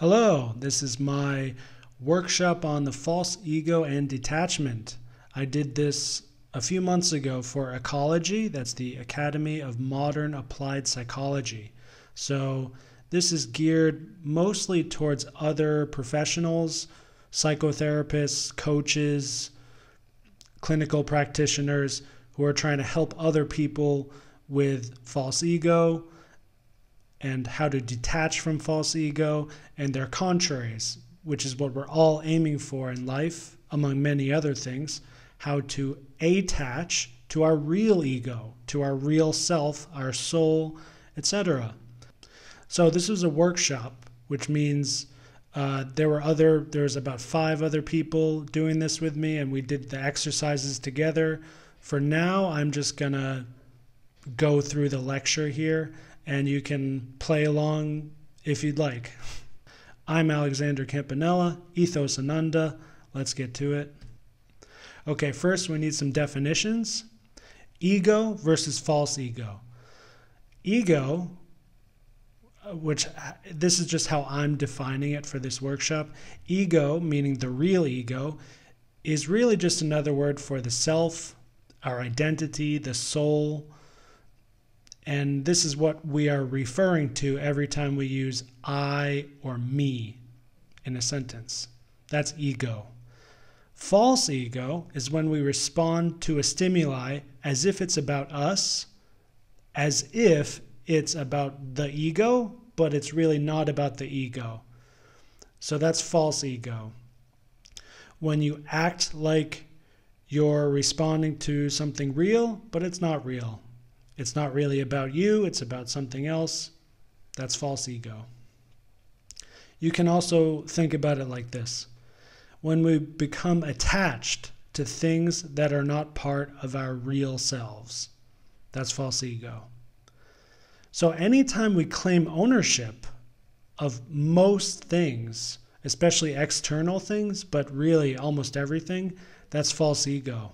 Hello, this is my workshop on the false ego and detachment. I did this a few months ago for Ecology, that's the Academy of Modern Applied Psychology. So this is geared mostly towards other professionals, psychotherapists, coaches, clinical practitioners who are trying to help other people with false ego and how to detach from false ego and their contraries, which is what we're all aiming for in life, among many other things, how to attach to our real ego, to our real self, our soul, etc. So this was a workshop, which means there's about 5 other people doing this with me, and we did the exercises together. For now, I'm just gonna go through the lecture here, and you can play along if you'd like. I'm Alexander Campanella, Ethos Ananda. Let's get to it. Okay, first we need some definitions. Ego versus false ego. Ego, which this is just how I'm defining it for this workshop. Ego, meaning the real ego, is really just another word for the self, our identity, the soul. And this is what we are referring to every time we use I or me in a sentence. That's ego. False ego is when we respond to a stimuli as if it's about us, as if it's about the ego, but it's really not about the ego. So that's false ego. When you act like you're responding to something real, but it's not real. It's not really about you, it's about something else. That's false ego. You can also think about it like this. When we become attached to things that are not part of our real selves, that's false ego. So anytime we claim ownership of most things, especially external things, but really almost everything, that's false ego.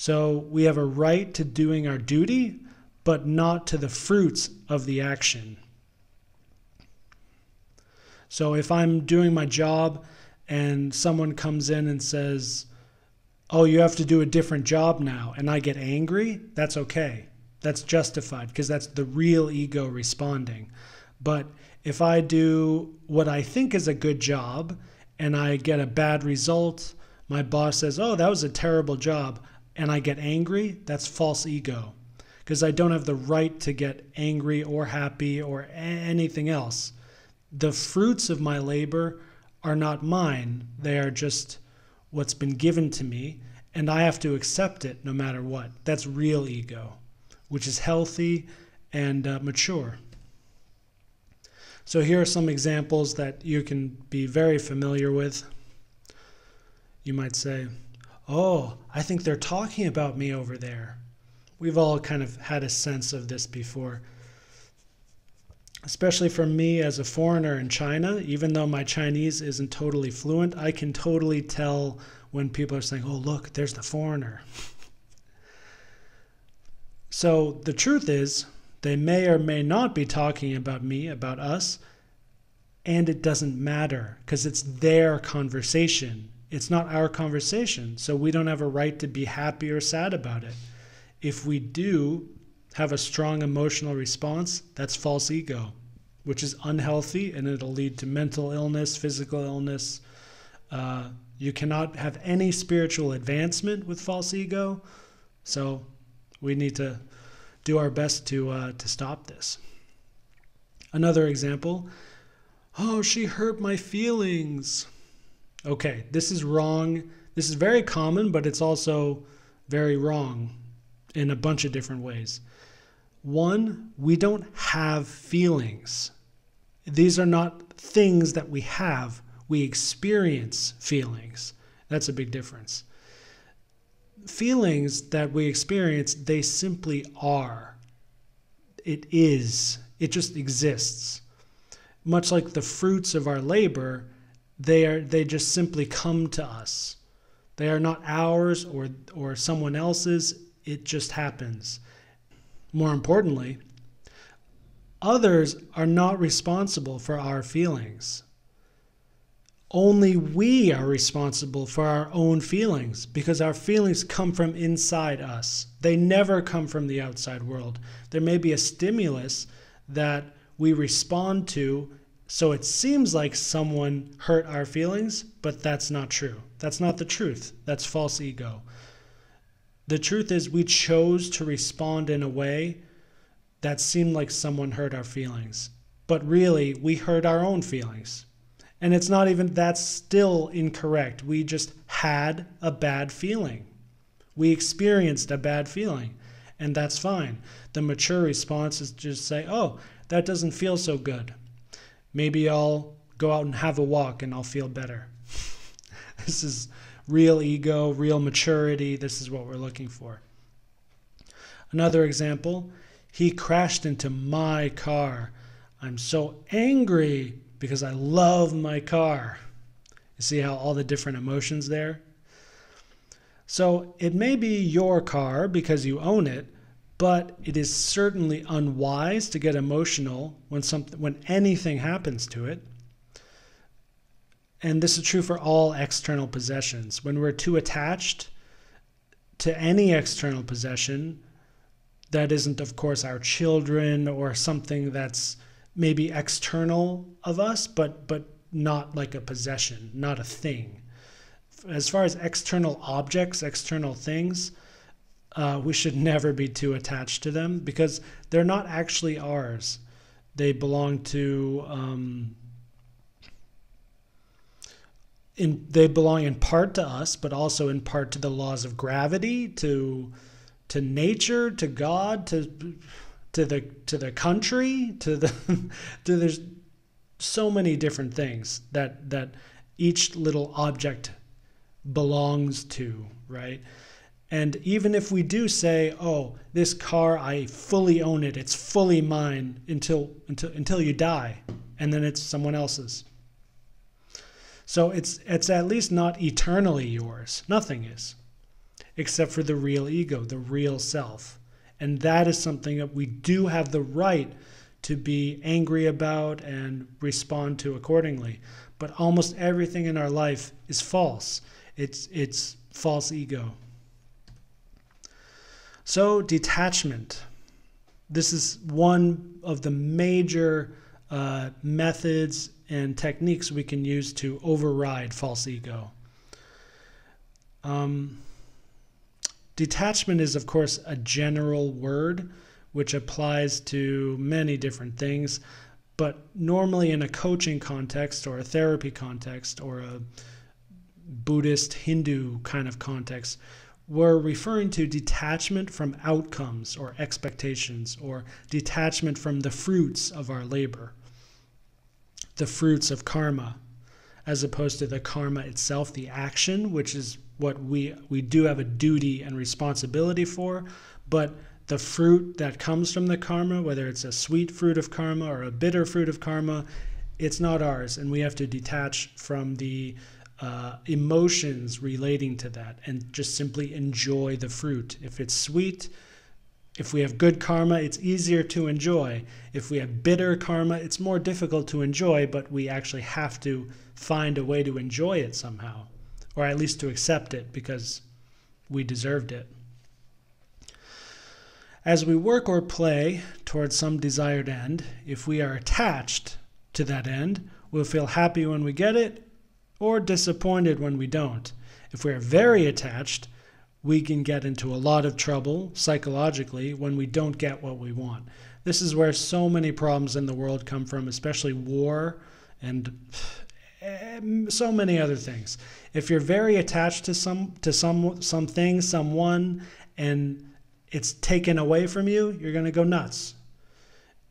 So we have a right to doing our duty, but not to the fruits of the action. So if I'm doing my job and someone comes in and says, oh, you have to do a different job now, and I get angry, that's okay. That's justified because that's the real ego responding. But if I do what I think is a good job and I get a bad result, my boss says, oh, that was a terrible job, and I get angry, that's false ego. Because I don't have the right to get angry or happy or anything else. The fruits of my labor are not mine. They are just what's been given to me, and I have to accept it no matter what. That's real ego, which is healthy and mature. So here are some examples that you can be very familiar with. You might say, oh, I think they're talking about me over there. We've all kind of had a sense of this before. Especially for me as a foreigner in China, even though my Chinese isn't totally fluent, I can totally tell when people are saying, oh, look, there's the foreigner. So the truth is, they may or may not be talking about me, about us, and it doesn't matter because it's their conversation. It's not our conversation, so we don't have a right to be happy or sad about it. If we do have a strong emotional response, that's false ego, which is unhealthy, and it'll lead to mental illness, physical illness. You cannot have any spiritual advancement with false ego, so we need to do our best to stop this. Another example, oh, she hurt my feelings. Okay, this is wrong. This is very common, but it's also very wrong in a bunch of different ways. One, we don't have feelings. These are not things that we have. We experience feelings. That's a big difference. Feelings that we experience, they simply are. It is. It just exists. Much like the fruits of our labor, they just simply come to us. They are not ours or someone else's. It just happens. More importantly, Others are not responsible for our feelings. Only we are responsible for our own feelings, because our feelings come from inside us. They never come from the outside world. There may be a stimulus that we respond to, so it seems like someone hurt our feelings, but that's not true. That's not the truth. That's false ego. The truth is we chose to respond in a way that seemed like someone hurt our feelings, but really we hurt our own feelings. And it's not even, that's still incorrect. We just had a bad feeling. We experienced a bad feeling, and that's fine. The mature response is just say, oh, that doesn't feel so good. Maybe I'll go out and have a walk and I'll feel better. This is real ego, real maturity. This is what we're looking for. Another example, he crashed into my car. I'm so angry because I love my car. You see how all the different emotions there? So it may be your car because you own it, but it is certainly unwise to get emotional when anything happens to it. And this is true for all external possessions. When we're too attached to any external possession, that isn't, of course, our children or something that's maybe external of us, but not like a possession, not a thing. As far as external objects, external things, we should never be too attached to them because they're not actually ours. They belong to, they belong in part to us, but also in part to the laws of gravity, to nature, to God, to the country, there's so many different things that each little object belongs to, right? And even if we do say, oh, this car, I fully own it, it's fully mine until you die, and then it's someone else's. So it's at least not eternally yours. Nothing is, except for the real ego, the real self. And that is something that we do have the right to be angry about and respond to accordingly. But almost everything in our life is false. It's false ego. So detachment. This is one of the major methods and techniques we can use to override false ego. Detachment is, of course, a general word which applies to many different things, but normally in a coaching context or a therapy context or a Buddhist, Hindu kind of context, we're referring to detachment from outcomes or expectations, or detachment from the fruits of our labor, the fruits of karma, as opposed to the karma itself, the action, which is what we do have a duty and responsibility for, but the fruit that comes from the karma, whether it's a sweet fruit of karma or a bitter fruit of karma, it's not ours, and we have to detach from the emotions relating to that and just simply enjoy the fruit. If it's sweet, if we have good karma, it's easier to enjoy. If we have bitter karma, it's more difficult to enjoy, but we actually have to find a way to enjoy it somehow, or at least to accept it because we deserved it. As we work or play towards some desired end, if we are attached to that end, we'll feel happy when we get it or disappointed when we don't. If we're very attached, we can get into a lot of trouble psychologically when we don't get what we want. This is where so many problems in the world come from, especially war and so many other things. If you're very attached to something, someone, and it's taken away from you, you're going to go nuts.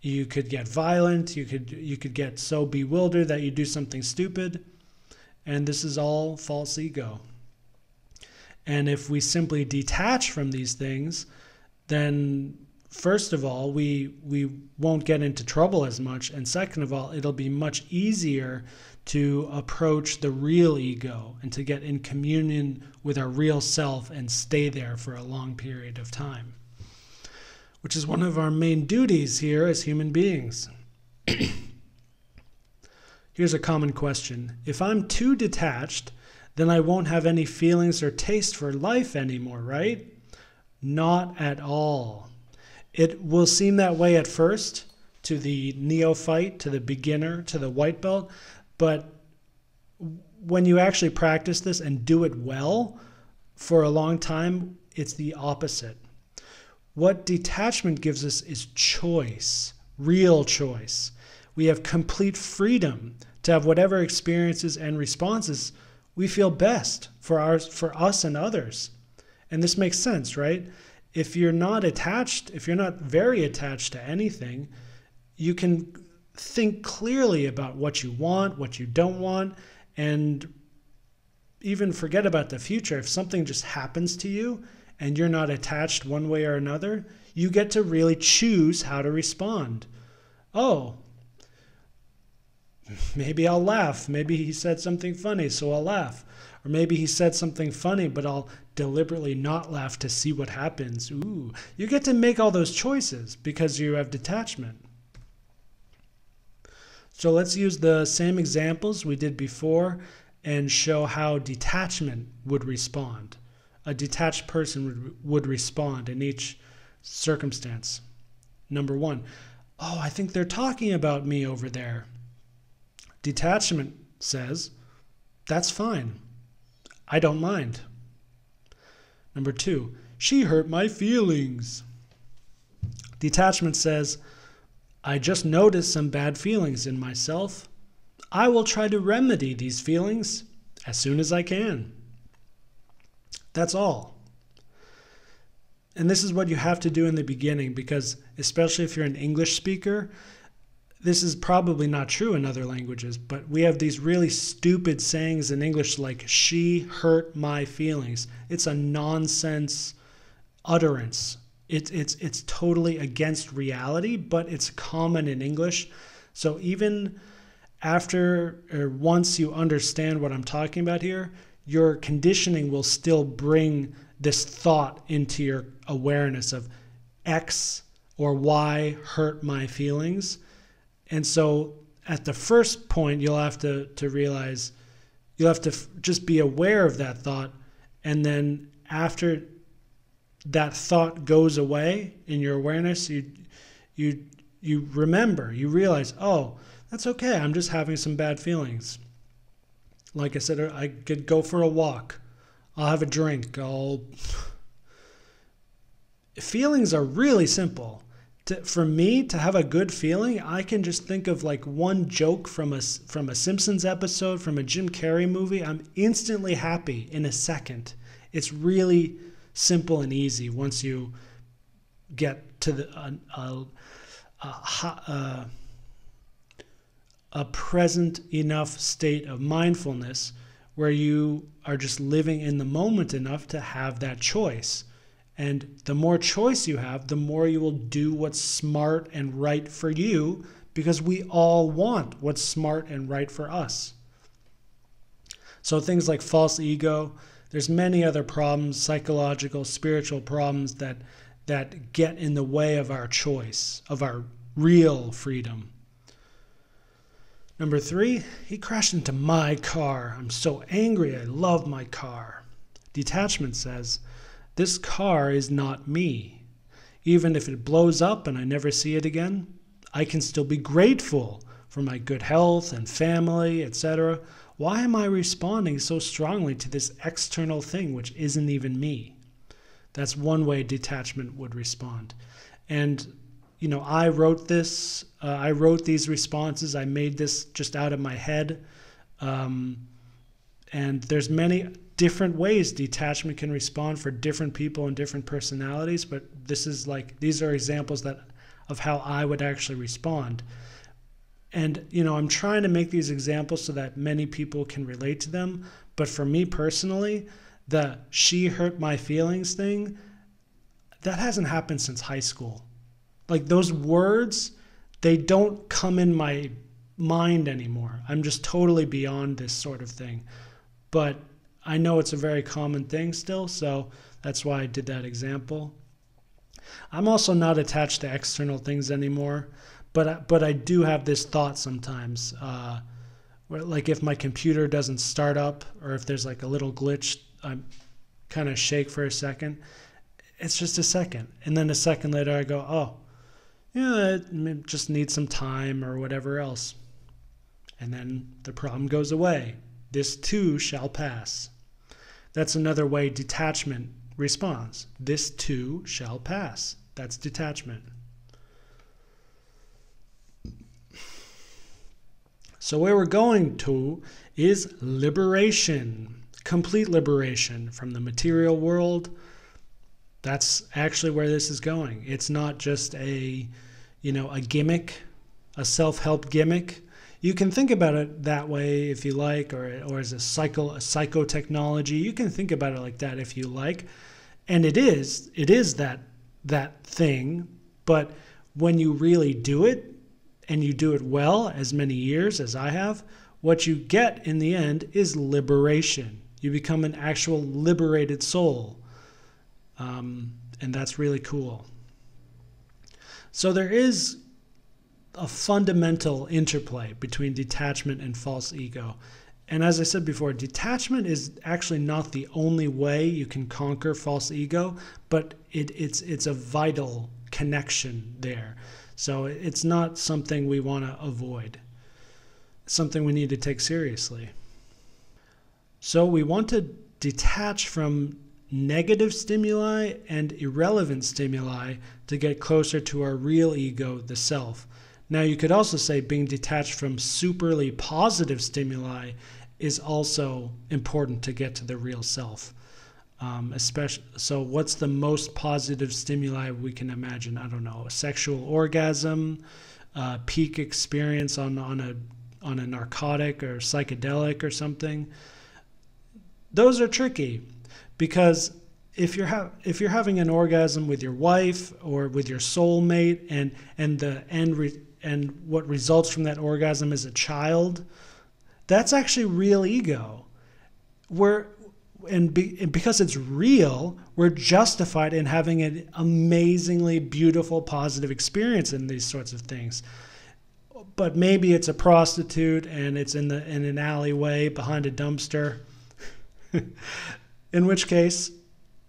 You could get violent. You could get so bewildered that you do something stupid. And this is all false ego. And if we simply detach from these things, then first of all, we won't get into trouble as much. And second of all, it'll be much easier to approach the real ego and to get in communion with our real self and stay there for a long period of time. which is one of our main duties here as human beings. Here's a common question. If I'm too detached, then I won't have any feelings or taste for life anymore, right? Not at all. It will seem that way at first to the neophyte, to the beginner, to the white belt, but when you actually practice this and do it well for a long time, it's the opposite. What detachment gives us is choice, real choice. We have complete freedom to have whatever experiences and responses we feel best for us and others. And this makes sense, right? If you're not attached, if you're not very attached to anything, you can think clearly about what you want, what you don't want, and even forget about the future. If something just happens to you and you're not attached one way or another, you get to really choose how to respond. Oh, maybe I'll laugh. Maybe he said something funny, so I'll laugh. Or maybe he said something funny, but I'll deliberately not laugh to see what happens. Ooh, you get to make all those choices because you have detachment. So let's use the same examples we did before and show how detachment would respond. A detached person would respond in each circumstance. Number one, oh, I think they're talking about me over there. Detachment says, that's fine. I don't mind. Number two, she hurt my feelings. Detachment says, I just noticed some bad feelings in myself. I will try to remedy these feelings as soon as I can. That's all. And this is what you have to do in the beginning, because especially if you're an English speaker, this is probably not true in other languages, but we have these really stupid sayings in English like, she hurt my feelings. It's a nonsense utterance. It's totally against reality, but it's common in English. So even after or once you understand what I'm talking about here, your conditioning will still bring this thought into your awareness of X or Y hurt my feelings. And so at the first point, you'll have to realize, you'll have to just be aware of that thought. And then after that thought goes away in your awareness, you remember, you realize, oh, that's okay. I'm just having some bad feelings. Like I said, I could go for a walk. I'll have a drink. Feelings are really simple. For me to have a good feeling, I can just think of like one joke from a Simpsons episode, from a Jim Carrey movie. I'm instantly happy in a second. It's really simple and easy once you get to a present enough state of mindfulness where you are just living in the moment enough to have that choice. And the more choice you have, the more you will do what's smart and right for you, because we all want what's smart and right for us. So things like false ego, there's many other problems, psychological, spiritual problems that get in the way of our choice, of our real freedom. Number 3, he crashed into my car. I'm so angry. I love my car. Detachment says, this car is not me. Even if it blows up and I never see it again, I can still be grateful for my good health and family, etc. Why am I responding so strongly to this external thing which isn't even me? That's one way detachment would respond. And, I wrote this. I wrote these responses. I made this just out of my head. And there's many different ways detachment can respond for different people and different personalities, but these are examples of how I would actually respond. And, I'm trying to make these examples so that many people can relate to them. But for me personally, the she hurt my feelings thing, that hasn't happened since high school. Like those words, they don't come in my mind anymore. I'm just totally beyond this sort of thing. But I know it's a very common thing still, so that's why I did that example. I'm also not attached to external things anymore, but I do have this thought sometimes, where like if my computer doesn't start up or if there's like a little glitch, I kind of shake for a second. It's just a second, and then a second later I go, oh, yeah, it just needs some time or whatever else, and then the problem goes away. This too shall pass. That's another way detachment responds. This too shall pass. That's detachment. So where we're going to is liberation, complete liberation from the material world. That's actually where this is going. It's not just a gimmick, a self-help gimmick. You can think about it that way if you like, or as a psychotechnology. You can think about it like that if you like. And it is that thing, but when you really do it, and you do it well, as many years as I have, what you get in the end is liberation. You become an actual liberated soul. And that's really cool. So there is a fundamental interplay between detachment and false ego. And as I said before, detachment is actually not the only way you can conquer false ego, but it's a vital connection there. So it's not something we want to avoid. It's something we need to take seriously. So we want to detach from negative stimuli and irrelevant stimuli to get closer to our real ego, the self. Now you could also say being detached from superly positive stimuli is also important to get to the real self. So what's the most positive stimuli we can imagine? I don't know, a sexual orgasm, peak experience on a narcotic or psychedelic or something. Those are tricky because if you're having an orgasm with your wife or with your soulmate and what results from that orgasm is a child, that's actually real ego. Because it's real, we're justified in having an amazingly beautiful, positive experience in these sorts of things. But maybe it's a prostitute and it's in an alleyway behind a dumpster, in which case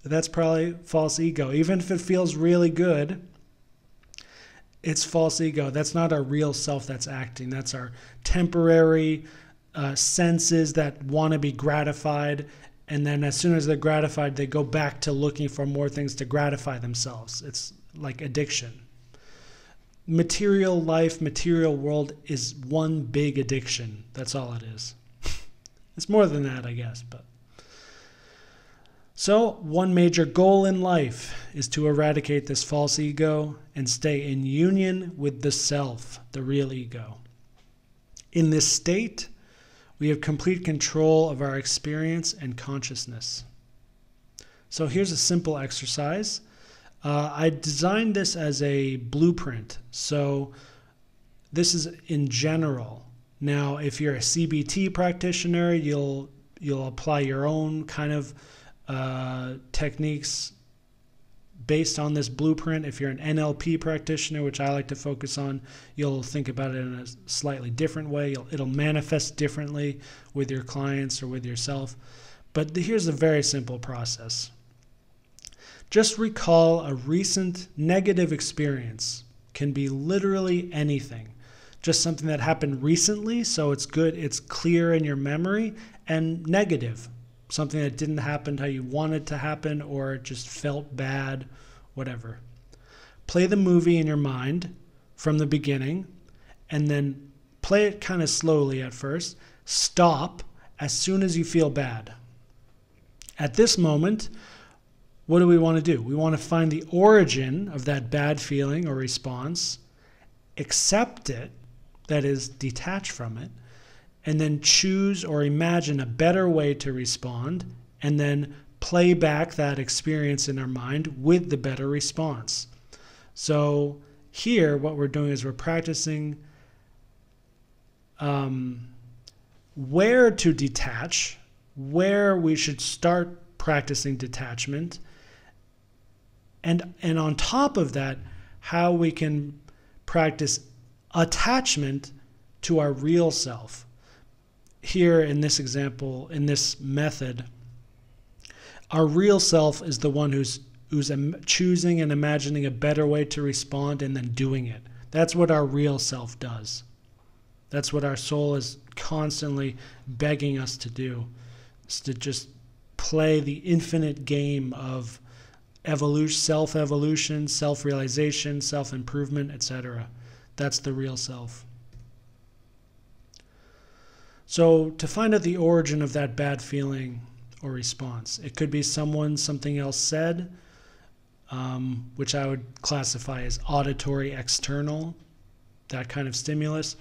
that's probably false ego. Even if it feels really good, it's false ego. That's not our real self that's acting. That's our temporary senses that want to be gratified. And then as soon as they're gratified, they go back to looking for more things to gratify themselves. It's like addiction. Material life, material world is one big addiction. That's all it is. It's more than that, I guess. So one major goal in life is to eradicate this false ego and stay in union with the self, the real ego. In this state, we have complete control of our experience and consciousness. So here's a simple exercise. I designed this as a blueprint. So this is in general. Now, if you're a CBT practitioner, you'll apply your own kind of techniques based on this blueprint. If you're an NLP practitioner, which I like to focus on, you'll think about it in a slightly different way. It'll manifest differently with your clients or with yourself. But here's a very simple process. Just recall a recent negative experience. Can be literally anything. Just something that happened recently, so it's good, it's clear in your memory, and negative. Something that didn't happen how you wanted to happen or it just felt bad, whatever. Play the movie in your mind from the beginning and then play it kind of slowly at first. Stop as soon as you feel bad. At this moment, what do we want to do? We want to find the origin of that bad feeling or response, accept it, that is, detach from it, and then choose or imagine a better way to respond, and then play back that experience in our mind with the better response. So here, what we're doing is we're practicing where to detach, where we should start practicing detachment, And on top of that, how we can practice attachment to our real self. Here in this example, in this method, our real self is the one who's choosing and imagining a better way to respond and then doing it. That's what our real self does. That's what our soul is constantly begging us to do, is to just play the infinite game of evolution, self-evolution, self-realization, self-improvement, etc. That's the real self. So to find out the origin of that bad feeling or response, it could be something else said, which I would classify as auditory external, that kind of stimulus.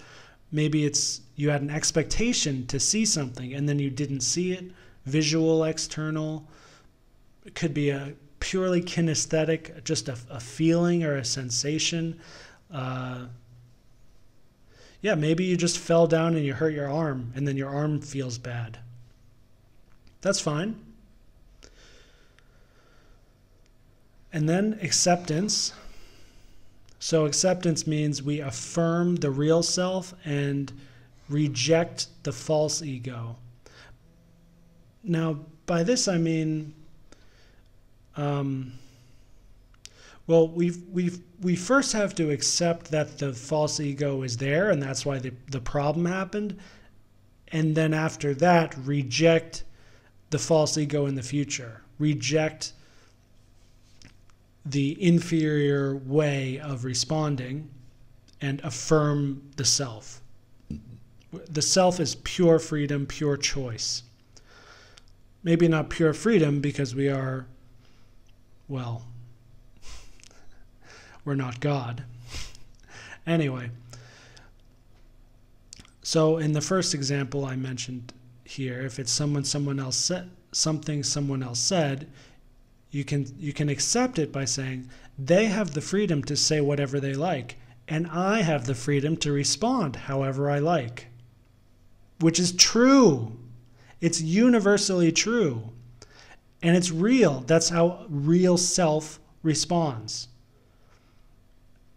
Maybe it's you had an expectation to see something and then you didn't see it, visual external. It could be a purely kinesthetic, just a feeling or a sensation. Yeah, maybe you just fell down and you hurt your arm and then your arm feels bad. That's fine. And then acceptance. So acceptance means we affirm the real self and reject the false ego. Now, by this I mean, well, we first have to accept that the false ego is there, and that's why the problem happened. And then after that, reject the false ego in the future. Reject the inferior way of responding and affirm the self. The self is pure freedom, pure choice. Maybe not pure freedom because we are, well, we're not God. Anyway, so in the first example I mentioned here, if it's someone else said, something someone else said, you can accept it by saying, they have the freedom to say whatever they like, and I have the freedom to respond however I like. Which is true. It's universally true. And it's real. That's how real self responds.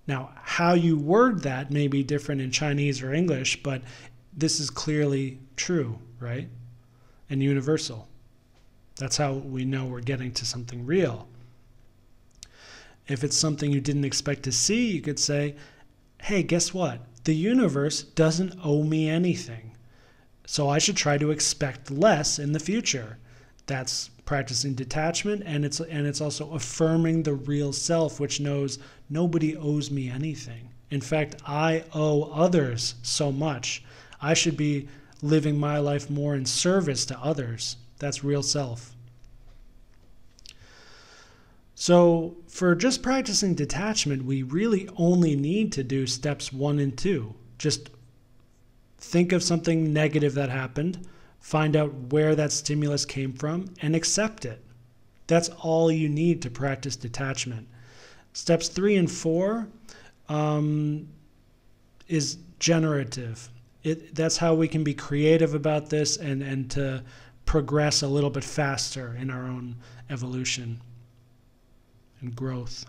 Now, how you word that may be different in Chinese or English, but this is clearly true, right? And universal. That's how we know we're getting to something real. If it's something you didn't expect to see, you could say, hey, guess what? The universe doesn't owe me anything. So I should try to expect less in the future. That's practicing detachment, and it's also affirming the real self, which knows nobody owes me anything. In fact, I owe others so much. I should be living my life more in service to others. That's real self. So for just practicing detachment, we really only need to do steps 1 and 2. Just think of something negative that happened, find out where that stimulus came from, and accept it. That's all you need to practice detachment. Steps 3 and 4 is generative. That's how we can be creative about this and to progress a little bit faster in our own evolution and growth.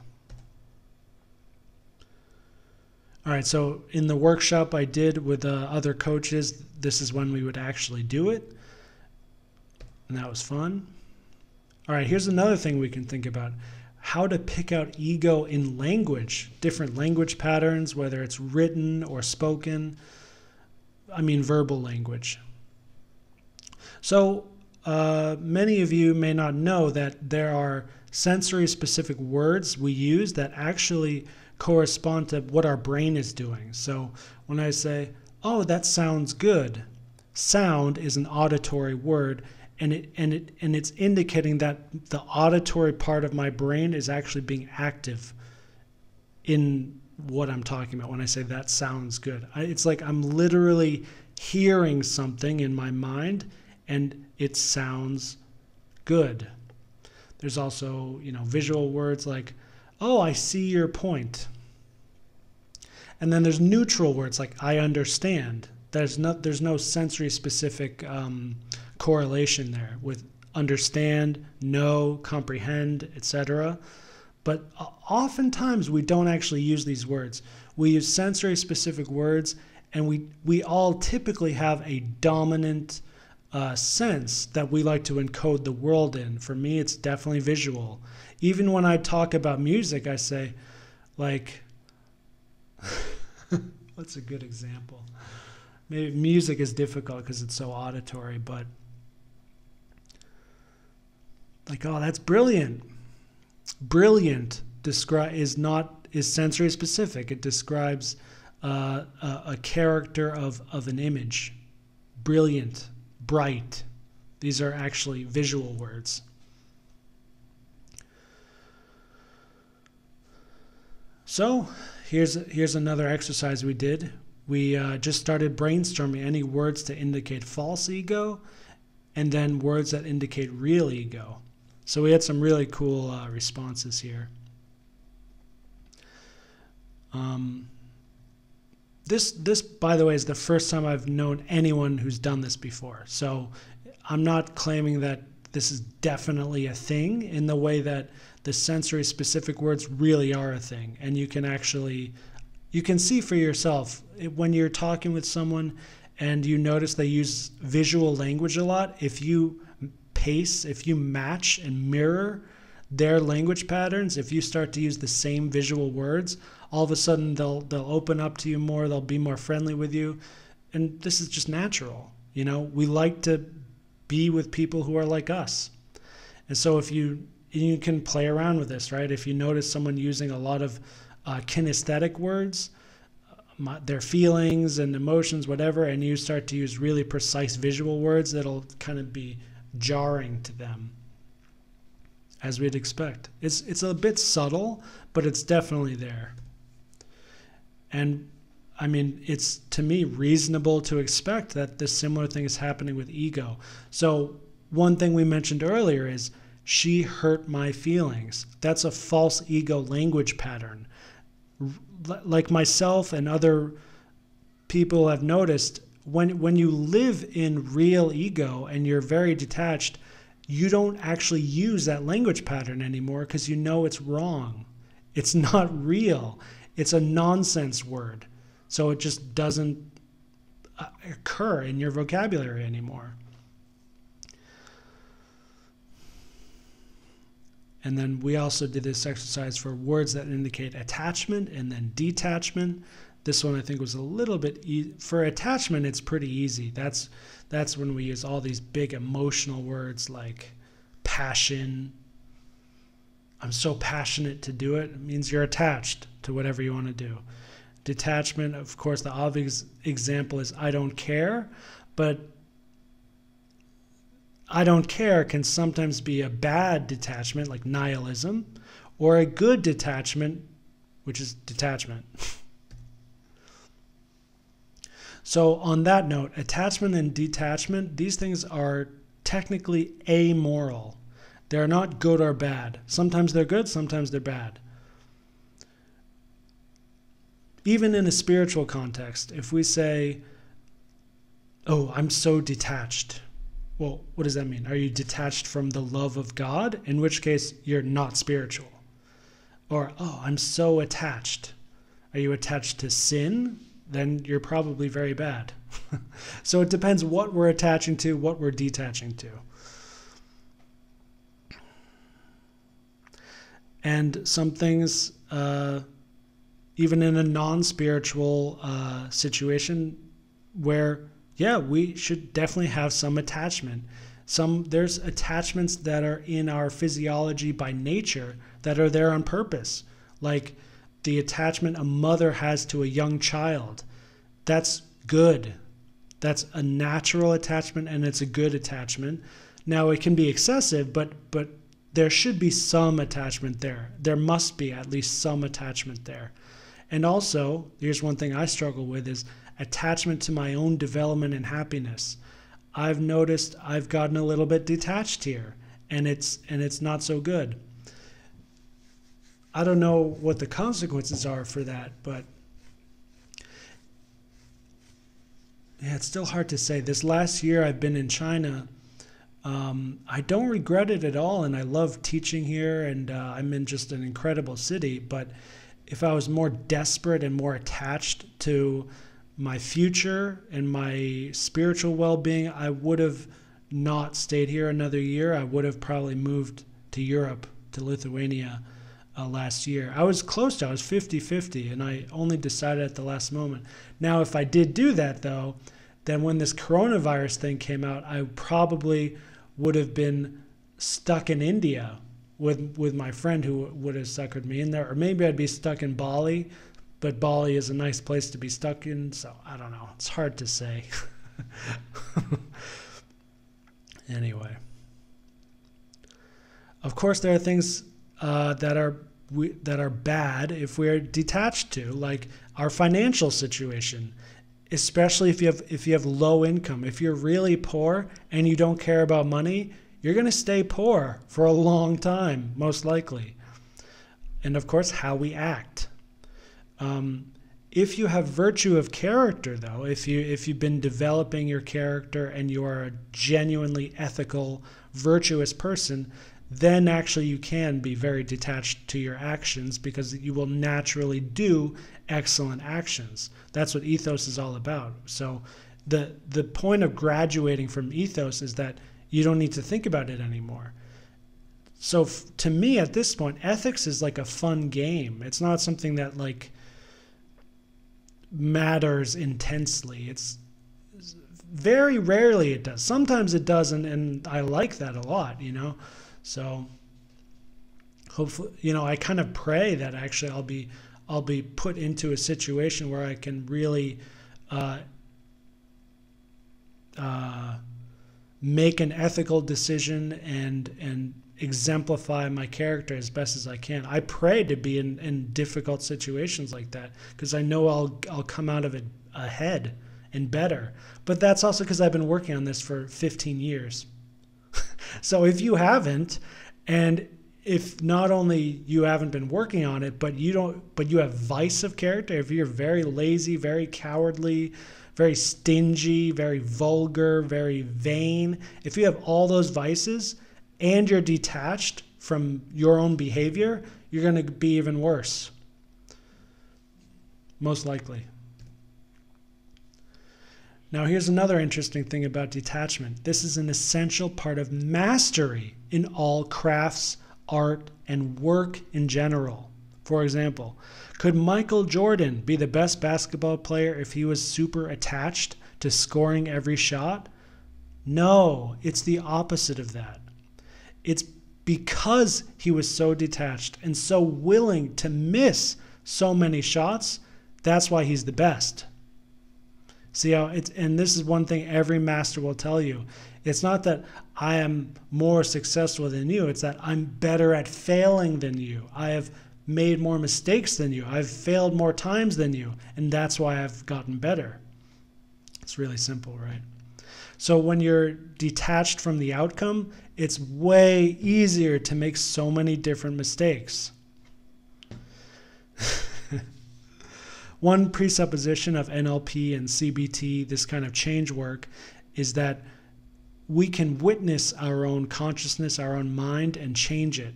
All right, so in the workshop I did with other coaches, this is when we would actually do it, and that was fun. All right, here's another thing we can think about: how to pick out ego in language, different language patterns, whether it's written or spoken. I mean verbal language. So many of you may not know that there are sensory-specific words we use that actually correspond to what our brain is doing. So when I say, oh, that sounds good, sound is an auditory word, and it's indicating that the auditory part of my brain is actually being active in what I'm talking about when I say that sounds good. It's like I'm literally hearing something in my mind and it sounds good. There's also, visual words like, oh, I see your point. And then there's neutral words like I understand. There's no sensory specific correlation there with understand, know, comprehend, etc. But oftentimes we don't actually use these words. We use sensory specific words, and we all typically have a dominant sense that we like to encode the world in. For me, it's definitely visual. Even when I talk about music, I say, like, what's a good example? Maybe music is difficult because it's so auditory, but like, oh, that's brilliant. Brilliant is sensory specific. It describes a character of an image. Brilliant, bright. These are actually visual words. So here's another exercise we did. We just started brainstorming any words to indicate false ego, and then words that indicate real ego. So we had some really cool responses here. This, by the way, is the first time I've known anyone who's done this before. So I'm not claiming that this is definitely a thing in the way that the sensory specific words really are a thing. And you can see for yourself when you're talking with someone and you notice they use visual language a lot. If you match and mirror their language patterns, if you start to use the same visual words, all of a sudden they'll open up to you more, they'll be more friendly with you. And this is just natural. We like to be with people who are like us. And so if you can play around with this, right? If you notice someone using a lot of kinesthetic words, their feelings and emotions, whatever, and you start to use really precise visual words, that'll kind of be jarring to them, as we'd expect. It's a bit subtle, but it's definitely there. And I mean, it's, to me, reasonable to expect that this similar thing is happening with ego. So one thing we mentioned earlier is, she hurt my feelings. That's a false ego language pattern. Like myself and other people have noticed, when you live in real ego and you're very detached, you don't actually use that language pattern anymore because you know it's wrong. It's not real. It's a nonsense word. So it just doesn't occur in your vocabulary anymore. And then we also did this exercise for words that indicate attachment and then detachment. This one I think was a little bit for attachment. It's pretty easy. That's when we use all these big emotional words like passion. I'm so passionate to do it. It means you're attached to whatever you want to do. Detachment, of course, the obvious example is I don't care, but I don't care can sometimes be a bad detachment, like nihilism, or a good detachment, which is detachment. So on that note, attachment and detachment, these things are technically amoral. They're not good or bad. Sometimes they're good, sometimes they're bad. Even in a spiritual context, if we say, oh, I'm so detached. Well, what does that mean? Are you detached from the love of God? In which case, you're not spiritual. Or, oh, I'm so attached. Are you attached to sin? Then you're probably very bad. So it depends what we're attaching to, what we're detaching to. And some things, even in a non-spiritual situation where, yeah, we should definitely have some attachment. There's attachments that are in our physiology by nature that are there on purpose. Like the attachment a mother has to a young child. That's good. That's a natural attachment and it's a good attachment. Now it can be excessive, but there should be some attachment there. There must be at least some attachment there. And also, here's one thing I struggle with is attachment to my own development and happiness. I've noticed I've gotten a little bit detached here, and it's not so good. I don't know what the consequences are for that, but yeah, it's still hard to say. This last year I've been in China I don't regret it at all, and I love teaching here, and I'm in just an incredible city. But if I was more desperate and more attached to my future and my spiritual well-being, I would have not stayed here another year. I would have probably moved to Europe, to Lithuania last year. I was close to, I was 50-50, and I only decided at the last moment. Now, if I did do that, though, then when this coronavirus thing came out, I probably would have been stuck in India with my friend who would have suckered me in there. Or maybe I'd be stuck in Bali, but Bali is a nice place to be stuck in, so I don't know. It's hard to say. Anyway. Of course, there are things that are bad if we're detached to, like our financial situation, especially if you have low income. If you're really poor and you don't care about money, you're going to stay poor for a long time, most likely. And of course, how we act. If you have virtue of character, though, if you've been developing your character and you are a genuinely ethical, virtuous person, then actually you can be very detached to your actions because you will naturally do excellent actions. That's what ethos is all about. So the point of graduating from ethos is that you don't need to think about it anymore. So to me, at this point, ethics is like a fun game. It's not something that like matters intensely. It's very rarely it does. Sometimes it doesn't, and I like that a lot, you know. So hopefully, you know, I kind of pray that actually I'll be put into a situation where I can really make an ethical decision and exemplify my character as best as I can. I pray to be in difficult situations like that because I know I'll come out of it ahead and better. But that's also because I've been working on this for 15 years. So if you haven't, and if not only you haven't been working on it, but you have vice of character, if you're very lazy, very cowardly, very stingy, very vulgar, very vain, if you have all those vices and you're detached from your own behavior, you're going to be even worse. Most likely. Now, here's another interesting thing about detachment. This is an essential part of mastery in all crafts, art, and work in general. For example, could Michael Jordan be the best basketball player if he was super attached to scoring every shot? No, it's the opposite of that. It's because he was so detached and so willing to miss so many shots, that's why he's the best. See how it's, and this is one thing every master will tell you. It's not that I am more successful than you. It's that I'm better at failing than you. I have made more mistakes than you. I've failed more times than you. And that's why I've gotten better. It's really simple, right? So when you're detached from the outcome, it's way easier to make so many different mistakes. One presupposition of NLP and CBT, this kind of change work, is that we can witness our own consciousness, our own mind, and change it.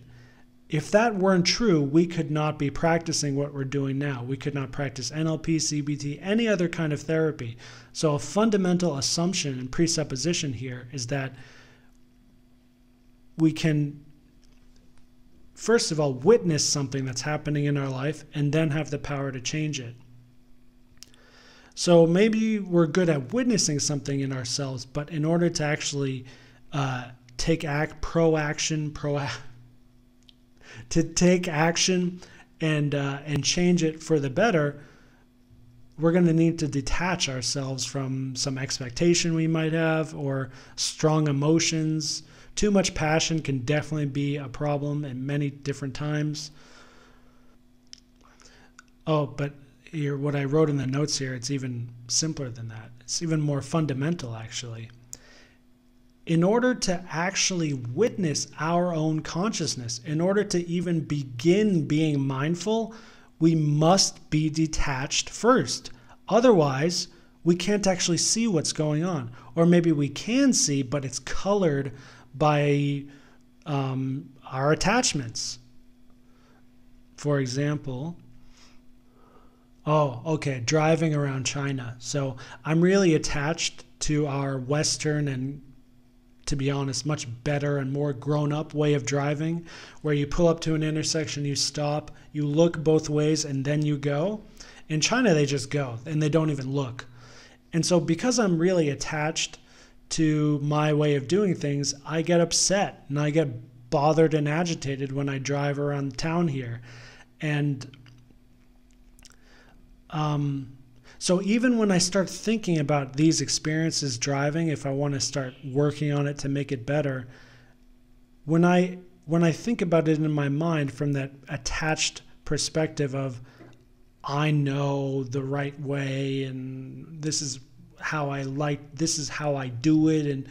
If that weren't true, we could not be practicing what we're doing now. We could not practice NLP, CBT, any other kind of therapy. So a fundamental assumption and presupposition here is that we can, first of all, witness something that's happening in our life and then have the power to change it. So maybe we're good at witnessing something in ourselves, but in order to actually take action and change it for the better, we're going to need to detach ourselves from some expectation we might have or strong emotions. Too much passion can definitely be a problem at many different times. Oh, but here, what I wrote in the notes here, it's even simpler than that. It's even more fundamental, actually. In order to actually witness our own consciousness, in order to even begin being mindful, we must be detached first. Otherwise, we can't actually see what's going on. Or maybe we can see, but it's colored by our attachments. For example, driving around China. So I'm really attached to our Western and, to be honest, much better and more grown-up way of driving, where you pull up to an intersection, you stop, you look both ways, and then you go. In China, they just go, and they don't even look. And so because I'm really attached to my way of doing things, I get upset, and I get bothered and agitated when I drive around town here. And so even when I start thinking about these experiences driving, if I want to start working on it to make it better, when I think about it in my mind from that attached perspective of, I know the right way, and this is how I do it, and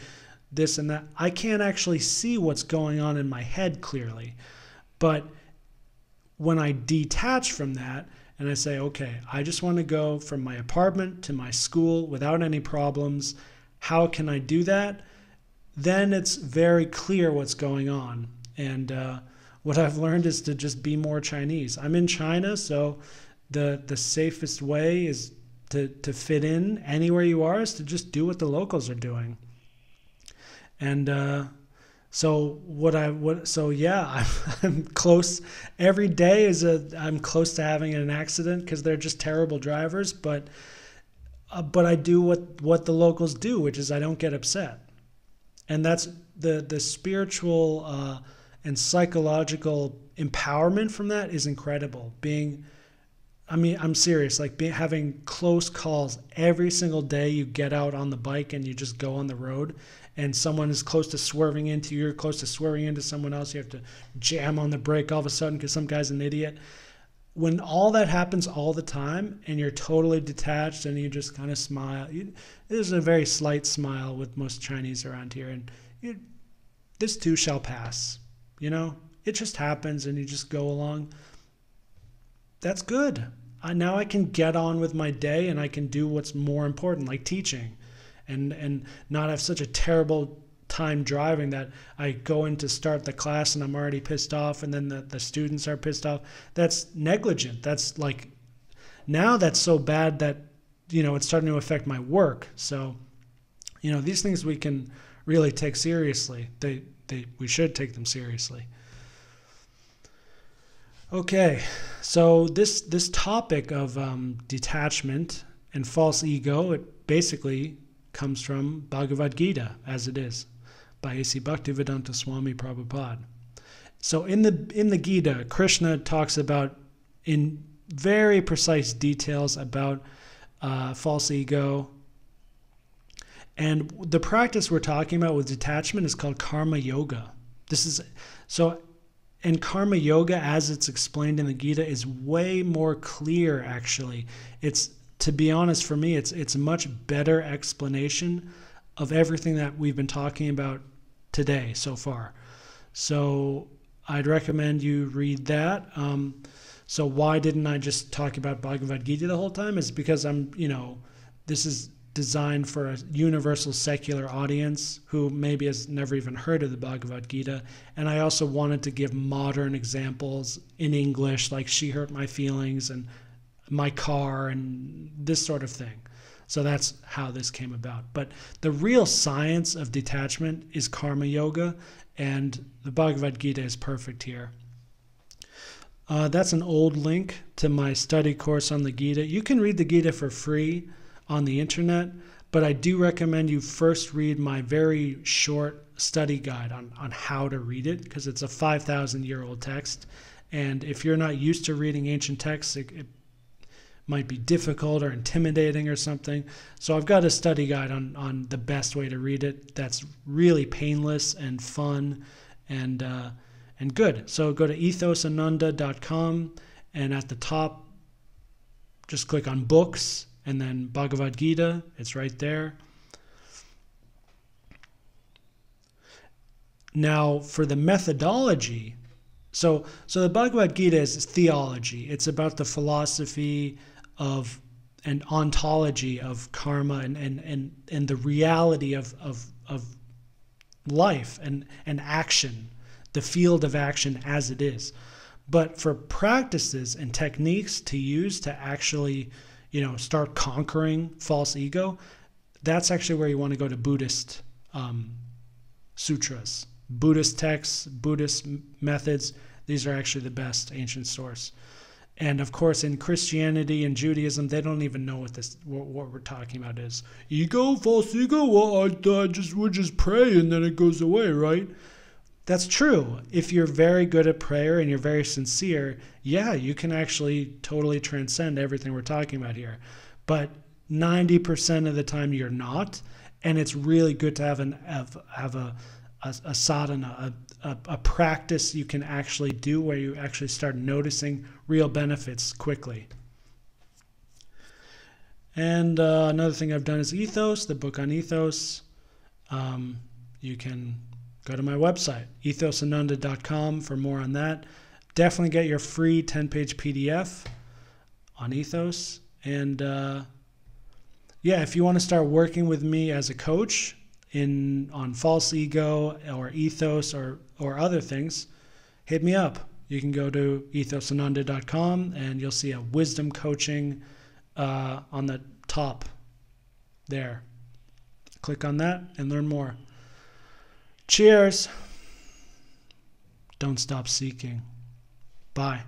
this and that, I can't actually see what's going on in my head clearly. But when I detach from that, and I say, okay, I just want to go from my apartment to my school without any problems. How can I do that? Then it's very clear what's going on. And what I've learned is to just be more Chinese. I'm in China, so the safest way is to fit in anywhere you are is to just do what the locals are doing. And I'm close. Every day I'm close to having an accident because they're just terrible drivers. But I do what the locals do, which is I don't get upset, and that's the spiritual and psychological empowerment from that is incredible. I'm serious. Like having close calls every single day. You get out on the bike and you just go on the road, and someone is close to swerving into you, you're close to swerving into someone else. You have to jam on the brake all of a sudden because some guy's an idiot. When all that happens all the time and you're totally detached and you just kind of smile, there's a very slight smile with most Chinese around here, and this too shall pass. It just happens and you just go along. That's good. Now I can get on with my day and I can do what's more important, like teaching, and not have such a terrible time driving that I go in to start the class and I'm already pissed off, and then the students are pissed off. That's negligent. That's like, now that's so bad that, it's starting to affect my work. So, these things we can really take seriously. We should take them seriously. Okay, so this topic of detachment and false ego, it basically comes from Bhagavad-Gita, as it is, by A.C. Bhaktivedanta Swami Prabhupada. So in the Gita, Krishna talks about in very precise details about false ego. And the practice we're talking about with detachment is called karma yoga. And karma yoga, as it's explained in the Gita, is way more clear, actually. To be honest, for me, it's a much better explanation of everything that we've been talking about today so far. So I'd recommend you read that. So why didn't I just talk about Bhagavad-Gita the whole time? Is because this is designed for a universal secular audience who maybe has never even heard of the Bhagavad-Gita. And I also wanted to give modern examples in English, like She Hurt My Feelings and My Car and this sort of thing. So that's how this came about. But the real science of detachment is karma yoga, and the Bhagavad-Gita is perfect here. That's an old link to my study course on the Gita. You can read the Gita for free on the internet, but I do recommend you first read my very short study guide on how to read it, because it's a 5,000-year-old text, and if you're not used to reading ancient texts, it might be difficult or intimidating or something. So I've got a study guide on the best way to read it that's really painless and fun and good. So go to ethosananda.com, and at the top just click on books, and then Bhagavad-Gita, it's right there. Now, for the methodology, so the Bhagavad-Gita is theology. It's about the philosophy of and ontology of karma and the reality of life and action, the field of action as it is. But for practices and techniques to use to actually, start conquering false ego, that's actually where you want to go to Buddhist sutras, Buddhist texts, Buddhist methods. These are actually the best ancient source. And of course, in Christianity and Judaism, they don't even know what we're talking about is. Ego, false ego? Well, we'll just pray and then it goes away, right? That's true. If you're very good at prayer and you're very sincere, yeah, you can actually totally transcend everything we're talking about here. But 90% of the time you're not, and it's really good to have a sadhana, a practice you can actually do where you actually start noticing real benefits quickly. And another thing I've done is Ethos, the book on Ethos. You can go to my website, ethosananda.com, for more on that. Definitely get your free 10-page PDF on Ethos. And if you want to start working with me as a coach on false ego or ethos or other things, hit me up. You can go to ethosananda.com and you'll see a wisdom coaching on the top there. Click on that and learn more. Cheers. Don't stop seeking. Bye.